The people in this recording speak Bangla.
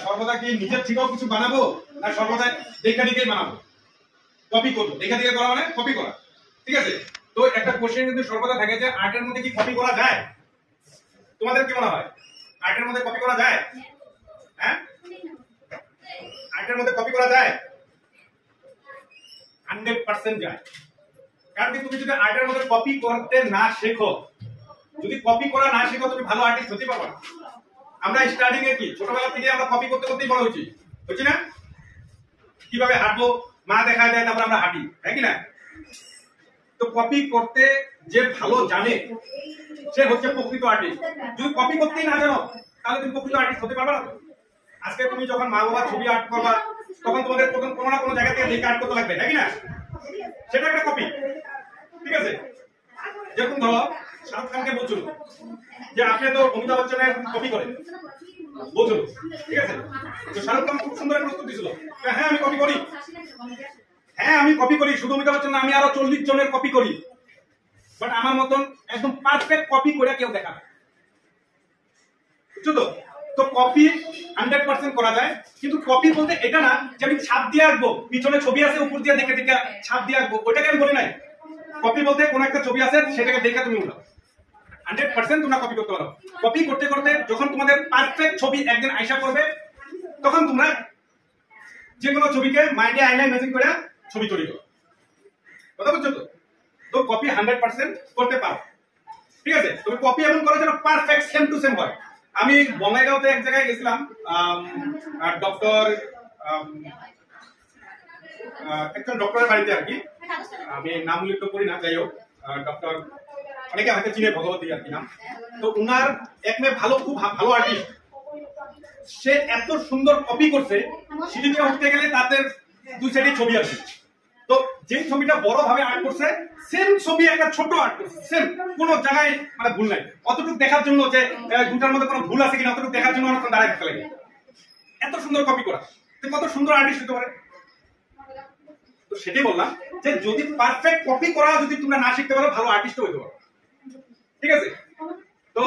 সর্বদা কি নিজের থেকেও কিছু বানাবো না সর্বদা দেখা দেখেই বানাবো? কপি করবো, দেখা দেখে করা মানে কপি করা। ঠিক আছে, তো একটা কোশ্চেন কিন্তু সর্বদা থাকে যে আর্টের মধ্যে কি কপি করা যায়? তোমাদের কি মনে হয় আর্টের মধ্যে কপি করা যায়? হ্যাঁ, আর্টের মধ্যে কপি করা যায়? 100% যায়। কারণ কি তুমি যদি আর্টের মধ্যে কপি করতে না শেখো, যদি কপি করা না শেখো, তুমি ভালো আর্টিস্ট হতে পারবে না। আমরা স্টার্টিং এ কি ছোটবেলা থেকে আমরা কপি করতে করতেই বড় হয়েছি, হচ্ছে না? কিভাবে হাঁটবো মা দেখায় দেয়, তারপর আমরা হাঁটি, হ্যাঁ কি না? তো কপি করতে যে ভালো জানে সে হচ্ছে প্রকৃত আর্টিস্ট। যদি কপি করতেই না জানো তাহলে তুমি প্রকৃত আর্টিস্ট হতে পারবে না। আজকে তুমি যখন মা বাবার ছবি আর্ট করবা তখন তোমাদের প্রথম কোনো না কোনো জায়গা থেকে দেখে আর্ট করতে লাগবে, হ্যাঁ কি না? সেটা একটা কপি। ঠিক আছে, যেরকম ধরো শাহরুখ খানকে বলছিল যে আপনি তো অমিতাভ বচ্চনের কপি করেন, বলছিল। ঠিক আছে, তো শাহরুখ খান খুব সুন্দর প্রস্তুত দিয়েছিল, হ্যাঁ আমি কপি করি, হ্যাঁ আমি কপি করি, শুধু অমিতাভ বচ্চন না, আমি আরো 40 জনের কপি করি, বাট আমার মতন একদম পারফেক্ট কপি করে কেউ দেখা না। বুঝছো তো? তো কপি 100% করা যায়, কিন্তু কপি বলতে এটা না যে আমি ছাপ দিয়ে আঁকবো, পিছনে ছবি আছে উপর দিয়ে দেখে দেখে ছাপ দিয়ে আঁকবো, ওইটাকে আমি বলি নাই। কপি বলতে কোনো একটা ছবি আছে সেটাকে দেখে তুমি উঠাও, 100% তোমরা কপি করতে পারো। কপি করতে করতে যখন তোমাদের পারফেক্ট ছবি একদিন আইসা করবে, তখন তোমরা যে কোনো ছবিকে মাইন্ডে আইনা ইমেজিন করে ছবি তৈরি করো। কথা বুঝছো তো? তো কপি 100% করতে পারো। ঠিক আছে, তুমি কপি এমন করো যেন পারফেক্ট সেম টু সেম হয়। আমি বঙ্গাইগাঁওতে এক জায়গায় গেছিলাম, ডক্টর একজন ডক্টরের বাড়িতে আর কি, আমি নাম উল্লেখ করি না, যাই হোক ডক্টর, অনেকে হয়তো চিনে, ভগবতী আর কি নাম। তো উনার এক মেয়ে ভালো, খুব ভালো আর্টিস্ট, সে এত সুন্দর কপি করছে, সিঁড়িতে উঠতে গেলে তাদের দুই সাইডে ছবি আছে। তো যে ছবিটা বড় ভাবে আর্ট করছে, সেম ছবি একটা ছোট আর্ট করছে, সেম কোনো জায়গায় মানে ভুল নাই। অতটুকু দেখার জন্য যে দুটার মধ্যে কোনো ভুল আছে কিনা, অতটুকু দেখার জন্য অনেকক্ষণ দাঁড়ায় থাকতে লাগে। এত সুন্দর কপি করা, কত সুন্দর আর্টিস্ট হতে পারে। তো সেটাই বললাম যে যদি পারফেক্ট কপি করা যদি তোমরা না শিখতে পারো, ভালো আর্টিস্ট হতে পারো। ঠিক আছে, তো